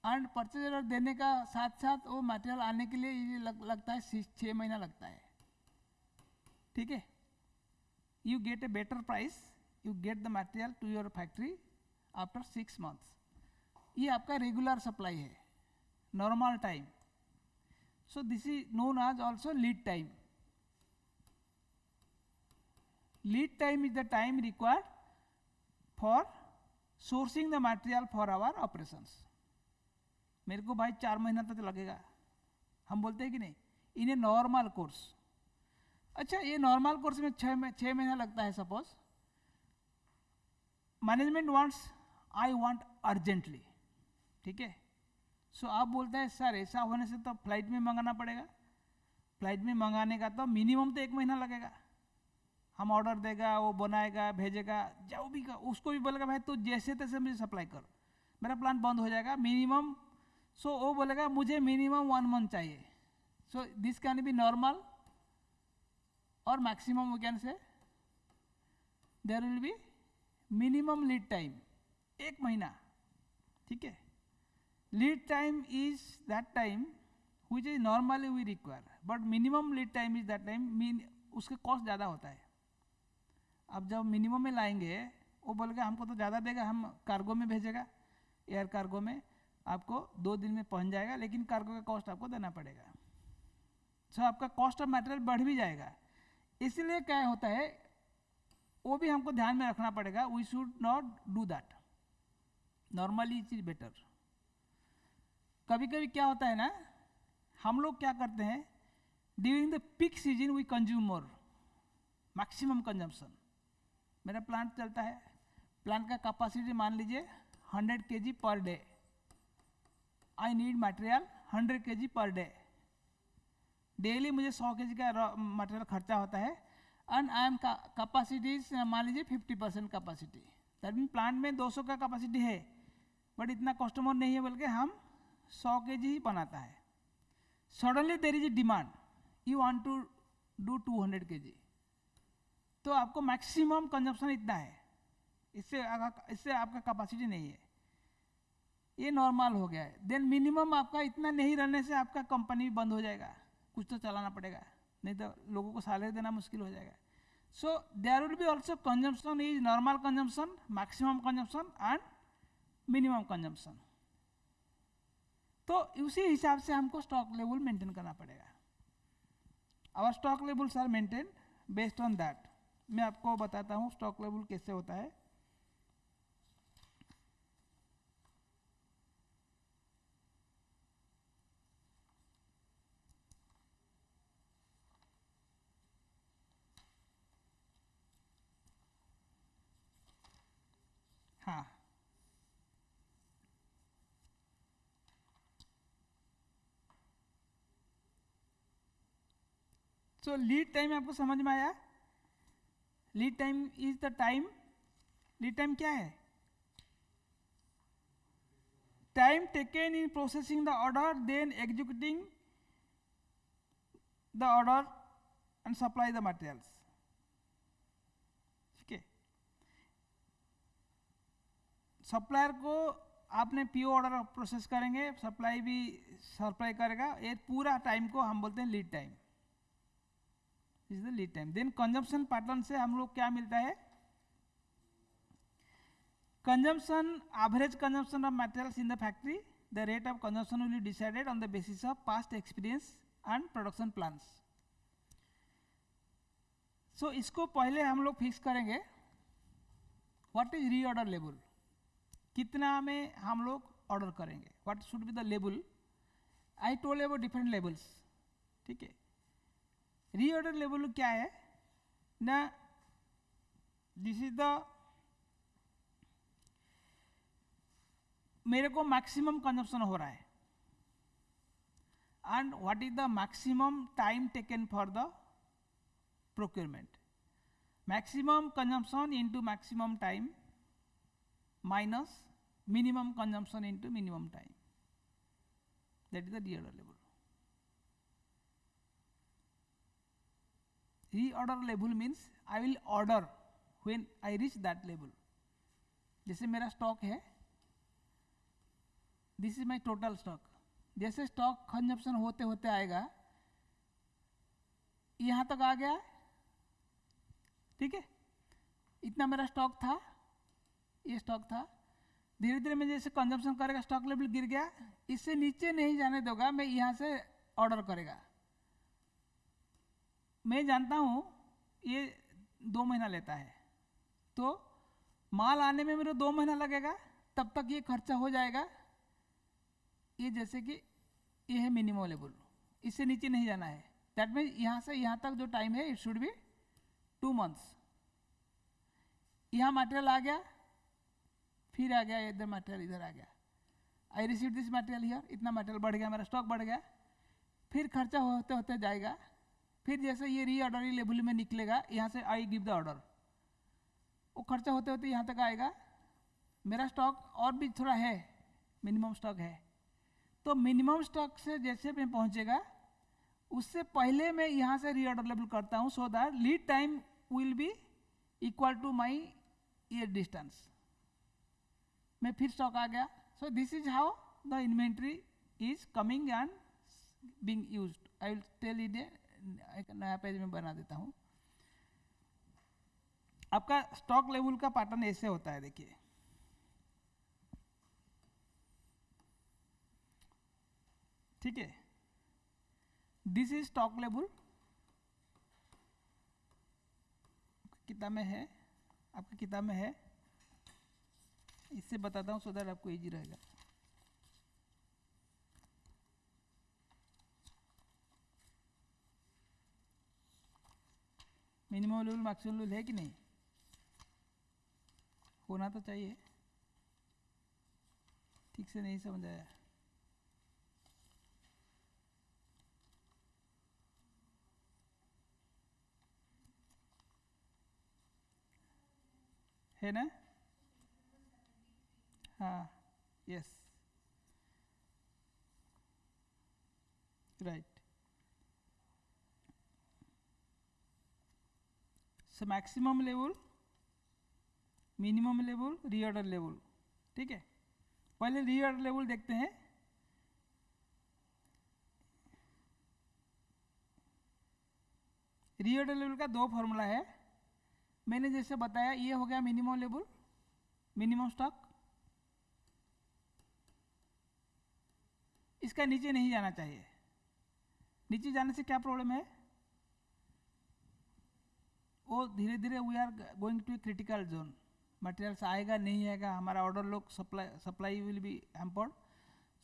and purchase order देने का साथ साथ वो मटेरियल आने के लिए ये लगता है 6 महीना लगता है, ठीक है। you get a better price, you get the material to your factory after 6 months. ये आपका रेगुलर सप्लाई है, normal time. So this is known as also lead time. Lead time is the time required for sourcing the material for our operations. मेरे को भाई 4 महीना तक लगेगा, हम बोलते हैं कि नहीं, इन ए नॉर्मल कोर्स। अच्छा, ये नॉर्मल कोर्स में 6 महीना लगता है suppose, management wants, I want urgently, ठीक है। सो आप बोलते हैं सर ऐसा होने से तो फ्लाइट में मंगाना पड़ेगा, फ्लाइट में मंगाने का तो मिनिमम तो 1 महीना लगेगा। हम ऑर्डर देगा, वो बनाएगा, भेजेगा, जो भी का उसको भी बोलेगा भाई तू जैसे तैसे मुझे सप्लाई कर, मेरा प्लांट बंद हो जाएगा मिनिमम। सो वो बोलेगा मुझे मिनिमम 1 मंथ चाहिए। So this can be normal और maximum we can say there will be minimum lead time 1 महीना, ठीक है। Lead time is that time which is normally we require, but minimum lead time is that time, उसके cost ज़्यादा होता है। अब जब मिनिमम में लाएंगे वो बोलेगा हमको तो ज़्यादा देगा, हम कार्गो में भेजेगा, एयर कार्गो में आपको 2 दिन में पहुंच जाएगा, लेकिन कार्गो का कॉस्ट आपको देना पड़ेगा। सो आपका कॉस्ट ऑफ मटेरियल बढ़ भी जाएगा। इसलिए क्या होता है वो भी हमको ध्यान में रखना पड़ेगा, we should not do that, normally it is better. कभी कभी क्या होता है ना, हम लोग क्या करते हैं, during the peak season we consume more, maximum consumption. मेरा प्लांट चलता है, प्लांट का कैपेसिटी मान लीजिए 100 kg पर day, I need material 100 kg per day, daily मुझे 100 kg का मटेरियल खर्चा होता है, एंड आई एम कैपेसिटी मान लीजिए 50% कैपेसिटी, दैट मीन प्लांट में 200 का कैपेसिटी है, बट इतना कस्टमर नहीं है, बल्कि हम 100 kg ही बनाता है। Suddenly there is a demand, you want to do 200 kg, तो आपको मैक्सिमम कंजप्शन इतना है, इससे आपका कैपेसिटी नहीं है, ये नॉर्मल हो गया है। देन मिनिमम आपका इतना नहीं रहने से आपका कंपनी बंद हो जाएगा, कुछ तो चलाना पड़ेगा, नहीं तो लोगों को सैलरी देना मुश्किल हो जाएगा। So there will be also consumption is normal consumption, maximum consumption and minimum consumption. तो उसी हिसाब से हमको स्टॉक लेवल मेंटेन करना पड़ेगा। Our stock levels are maintain based on that. मैं आपको बताता हूँ स्टॉक लेवल कैसे होता है। हाँ, सो लीड टाइम आपको समझ में आया? Lead time is the time, lead time क्या है? Time taken in processing the order, then executing the order and supply the materials. ठीक है, सप्लायर को आपने पीओ ऑर्डर प्रोसेस करेंगे, सप्लाई भी सप्लाई करेगा, ये पूरा टाइम को हम बोलते हैं lead time, is the lead time. Then consumption pattern से हम लोग क्या मिलता है? Consumption, average consumption of materials in the factory, the rate of consumption will be decided on the basis of past experience and production plans. So इसको पहले हम लोग फिक्स करेंगे, व्हाट इज रीऑर्डर लेवल, कितना में हम लोग ऑर्डर करेंगे, what should be the level. I told about different levels. ठीक है, रीऑर्डर लेवल क्या है ना, दिस इज द, मेरे को मैक्सिमम कंजम्पशन हो रहा है and what is the maximum time taken for the procurement. Maximum consumption into maximum time minus minimum consumption into minimum time, that is the reorder level. Reorder level means I will order when I reach that level. जैसे मेरा stock है, this is my total stock, जैसे stock consumption होते होते आएगा, यहाँ तक आ गया, ठीक है, इतना मेरा स्टॉक था, ये स्टॉक था, धीरे धीरे में जैसे कंजम्पशन करेगा स्टॉक लेवल गिर गया, इससे नीचे नहीं जाने दोगा, मैं यहाँ से ऑर्डर करेगा। मैं जानता हूँ ये 2 महीना लेता है, तो माल आने में मेरे 2 महीना लगेगा, तब तक ये खर्चा हो जाएगा। ये जैसे कि ये है मिनिमम लेवल, इससे नीचे नहीं जाना है। दैट मीन्स यहाँ से यहाँ तक जो टाइम है इट शुड बी 2 मंथ्स। यहाँ मटेरियल आ गया, फिर आ गया इधर मटेरियल, इधर आ गया, I receive this material here, इतना मटेरियल बढ़ गया, मेरा स्टॉक बढ़ गया, फिर खर्चा होते होते जाएगा, फिर जैसे ये रीऑर्डर लेवल में निकलेगा, यहाँ से आई गिव द ऑर्डर, वो खर्चा होते होते यहाँ तक आएगा, मेरा स्टॉक और भी थोड़ा है, मिनिमम स्टॉक है, तो मिनिमम स्टॉक से जैसे मैं पहुँचेगा उससे पहले मैं यहाँ से रीऑर्डर लेवल करता हूँ, so that lead time will be equal to my ये डिस्टेंस। मैं फिर स्टॉक आ गया, so this is how the inventory is coming and being used. I will tell it, एक नया पेज में बना देता हूँ। आपका स्टॉक लेवल का पैटर्न ऐसे होता है, देखिए, ठीक है, दिस इज स्टॉक लेवल, किताब में है, आपकी किताब में है, इससे बताता हूँ सो दैट आपको इजी रहेगा। मिनिमम लेवल मैक्सिमम लेवल है कि नहीं, होना तो चाहिए, ठीक से नहीं समझ आया। है ना? हाँ, yes, right. So maximum level, minimum level, reorder level, ठीक है। पहले रीऑर्डर लेवल देखते हैं। रीऑर्डर लेवल का 2 फॉर्मूला है, मैंने जैसे बताया, ये हो गया मिनिमम लेवल, मिनिमम स्टॉक, इसका नीचे नहीं जाना चाहिए। नीचे जाने से क्या प्रॉब्लम है, वो धीरे धीरे we are going to a critical zone, materials आएगा नहीं आएगा, हमारा ऑर्डर लोग सप्लाई विल बी हैम्पर्ड।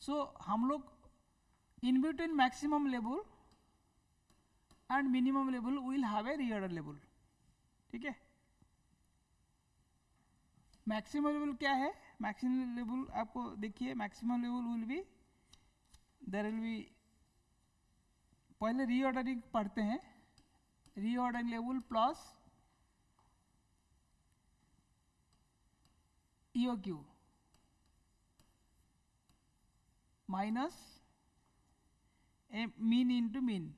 सो हम लोग in between maximum level and minimum level will have a reorder level, ठीक है। मैक्सिमम लेवल क्या है, मैक्सिमम लेवल आपको देखिए, maximum level will be, there will be, पहले रीऑर्डरिंग पढ़ते हैं, reordering level plus EOQ minus mean into mean.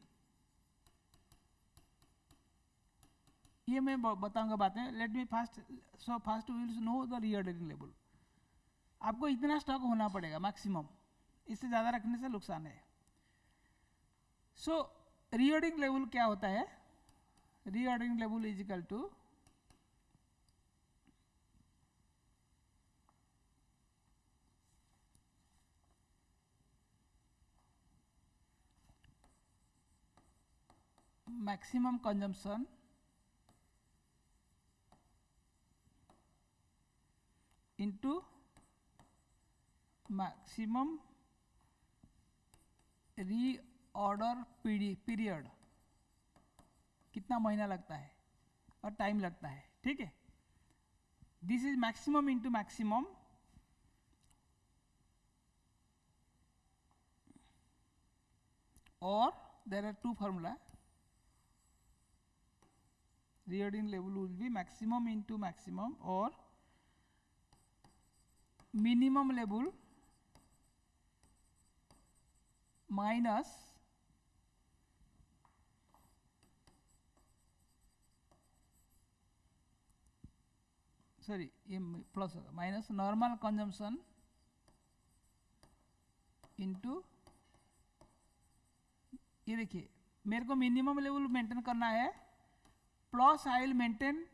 ये मैं बताऊंगा बातें। Let me first we will know the reordering level. आपको इतना स्टॉक होना पड़ेगा मैक्सिमम, इससे ज़्यादा रखने से नुकसान है। सो रीऑर्डरिंग लेवल क्या होता है? Reordering level is equal to maximum consumption into maximum reorder period, कितना महीना लगता है और टाइम लगता है, ठीक है। This is maximum into maximum, और there are two formula. Reordering level will be maximum into maximum और मिनिमम लेवल माइनस ये प्लस होगा, माइनस नॉर्मल कंजम्पशन इंटू, ये देखिए मेरे को मिनिमम लेवल मेंटेन करना है, plus I will maintain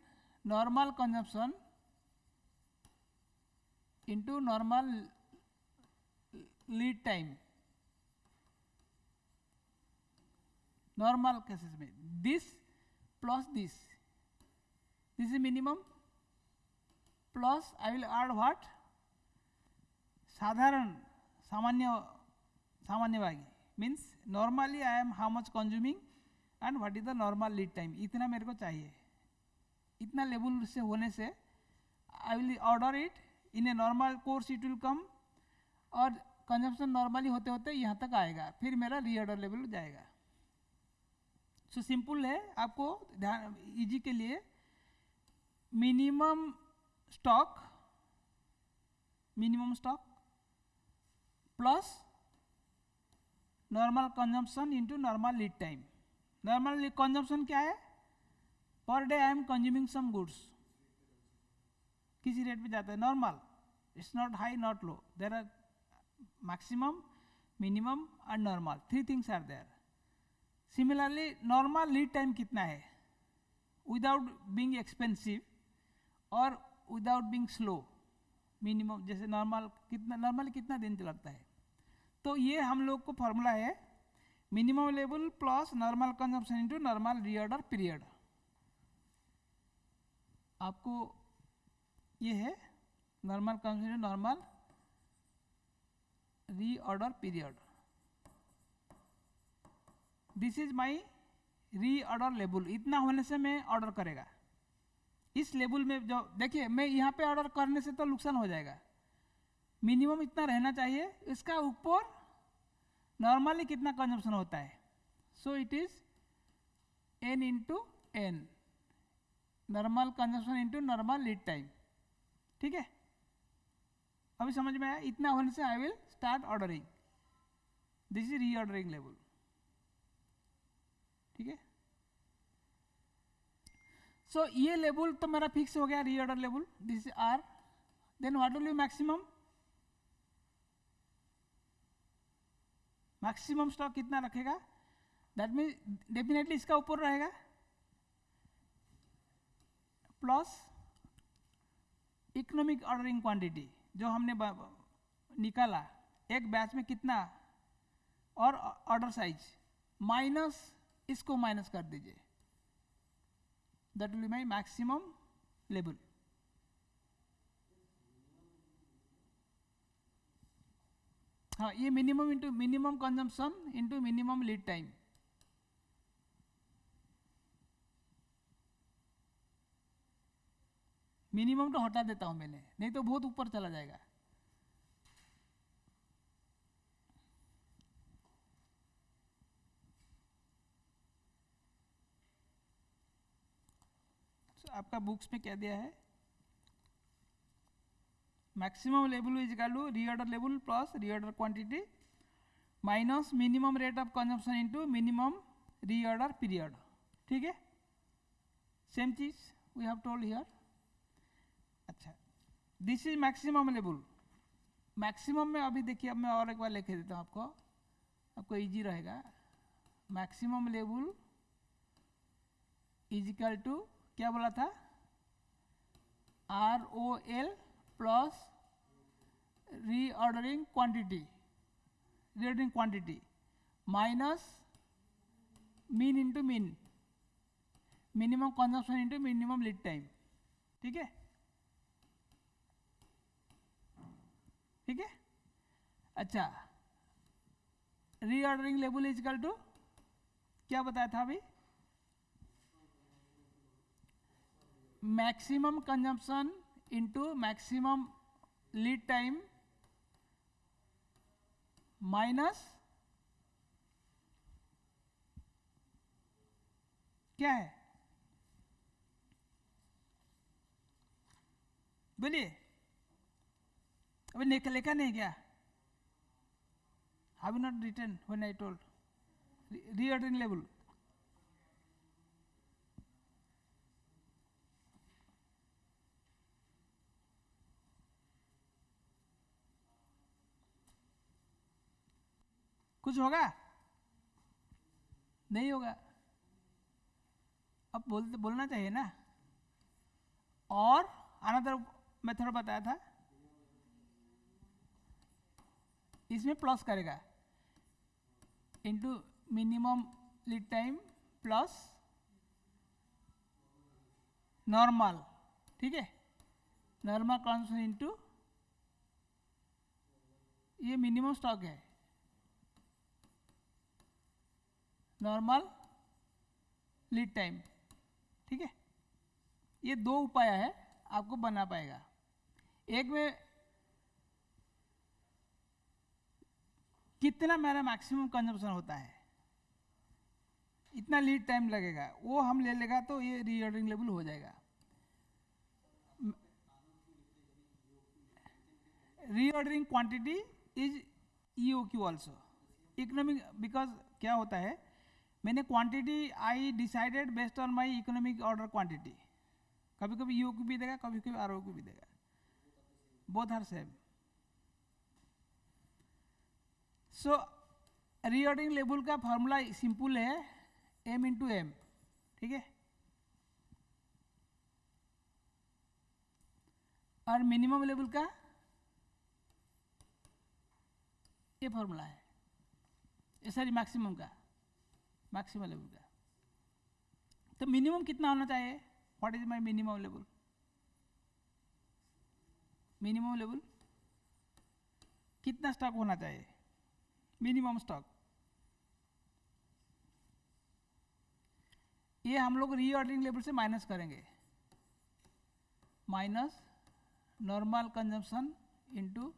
normal consumption into normal lead time. Normal cases में this plus this is minimum, plus I will add what, साधारण सामान्यವಾಗಿ means normally I M how much consuming and what is the normal lead time, इतना मेरे को चाहिए। इतना level से होने से I will order it in a normal course, it will कम, और कंजम्पशन नॉर्मली होते होते यहाँ तक आएगा, फिर मेरा रीऑर्डर लेवल जाएगा। सो सिंपल है, आपको ध्यान इजी के लिए minimum stock plus normal consumption into normal lead time. Normal consumption क्या है? Per day I am consuming some goods, किसी रेट पे जाता है normal, it's not high not low, there are maximum, minimum and normal, 3 things are there. Similarly normal lead time कितना है without being expensive और without being slow, minimum, जैसे normally कितना दिन लगता है। तो ये हम लोग को फॉर्मूला है minimum level plus normal consumption into normal reorder period. आपको ये है normal consumption normal reorder period. This is my reorder level, इतना होने से मैं ऑर्डर करेगा। इस लेवल में जो देखिए मैं यहाँ पे ऑर्डर करने से तो नुकसान हो जाएगा, मिनिमम इतना रहना चाहिए, इसका ऊपर नॉर्मली कितना कंजम्पशन होता है। So it is n into n, normal consumption into normal lead time, ठीक है। अभी समझ में आया? इतना होने से I will start ordering, this is reordering level, ठीक है। सो ये लेवल तो मेरा फिक्स हो गया, reorder level, this is R. Then what will be maximum? Maximum stock कितना रखेगा? दैट मीन्स डेफिनेटली इसका ऊपर रहेगा, प्लस इकोनॉमिक ऑर्डरिंग क्वांटिटी जो हमने निकाला एक बैच में कितना, और ऑर्डर साइज माइनस इसको माइनस कर दीजिए, that will be my maximum level. हाँ, ये minimum into minimum consumption into minimum lead time. Minimum तो हटा देता हूं मैंने, नहीं तो बहुत ऊपर चला जाएगा। आपका बुक्स में क्या दिया है, maximum level is equal to reorder level plus reorder quantity minus minimum rate of consumption into minimum reorder period. ठीक है, सेम चीज वी हैव टोल्ड हियर. अच्छा, this is maximum level. Maximum में अभी देखिए, अब मैं और एक बार लिख देता हूँ आपको इजी रहेगा. Maximum level is equal to क्या बोला था, ROL plus reordering quantity minus mean into mean, minimum consumption into minimum lead time. ठीक है, ठीक है. अच्छा, reordering level is equal to क्या बताया था अभी, maximum consumption into maximum lead time minus क्या है, बोलिए. अभी लिखा नहीं क्या, have you not written when I told reordering level. कुछ होगा, नहीं होगा. अब बोलना चाहिए ना. और अनदर मेथड बताया था, इसमें प्लस करेगा into minimum lead time plus normal. ठीक है, नॉर्मल कंजम्पशन इंटू ये मिनिमम स्टॉक है, नॉर्मल लीड टाइम. ठीक है, ये दो उपाय है आपको बना पाएगा. एक में कितना मेरा मैक्सिमम कंजम्पशन होता है, इतना लीड टाइम लगेगा, वो हम ले लेगा तो ये रीऑर्डरिंग लेवल हो जाएगा. Reordering quantity is EOQ also economic, because क्या होता है, मैंने quantity I decided based on my economic order quantity. कभी कभी EOQ भी देगा, कभी कभी ROQ भी देगा, both are same. So reordering level का फॉर्मूला सिंपल है, M इंटू M. ठीक है, और मिनिमम लेवल का ये फॉर्मूला है, सॉरी मैक्सिमम का, मैक्सिमम लेवल का. तो मिनिमम कितना होना चाहिए, what is my minimum level, minimum level कितना स्टॉक होना चाहिए, मिनिमम स्टॉक. ये हम लोग रीऑर्डरिंग लेवल से माइनस करेंगे, minus normal consumption into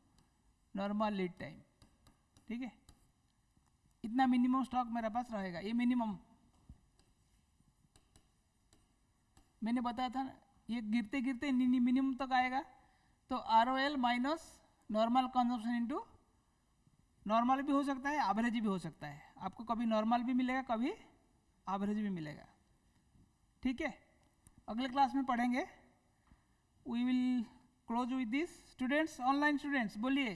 normal lead time. ठीक है, इतना मिनिमम स्टॉक मेरे पास रहेगा. ये मिनिमम मैंने बताया था ना, ये गिरते गिरते मिनिमम तक आएगा. तो ROL minus normal consumption into, normal भी हो सकता है, एवरेज भी हो सकता है. आपको कभी नॉर्मल भी मिलेगा, कभी एवरेज भी मिलेगा. ठीक है, अगले क्लास में पढ़ेंगे. We will close with this. Students, online students बोलिए,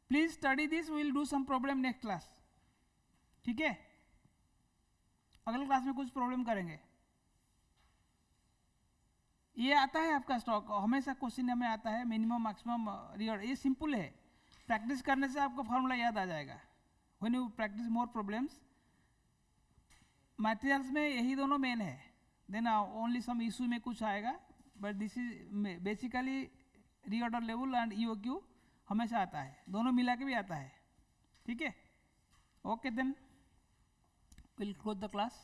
please study this, we will do some problem next class. ठीक है, अगले क्लास में कुछ प्रॉब्लम करेंगे. ये आता है आपका स्टॉक, हमेशा क्वेश्चन हमें आता है, मिनिमम मैक्सिमम रीऑर्डर. ये सिंपल है, प्रैक्टिस करने से आपको फॉर्मूला याद आ जाएगा. When you practice more problems, materials में यही दोनों मेन है, देन ओनली सम इशू में कुछ आएगा, but this is basically reorder level and EOQ हमेशा आता है, दोनों मिला के भी आता है. ठीक है, okay then will close the class.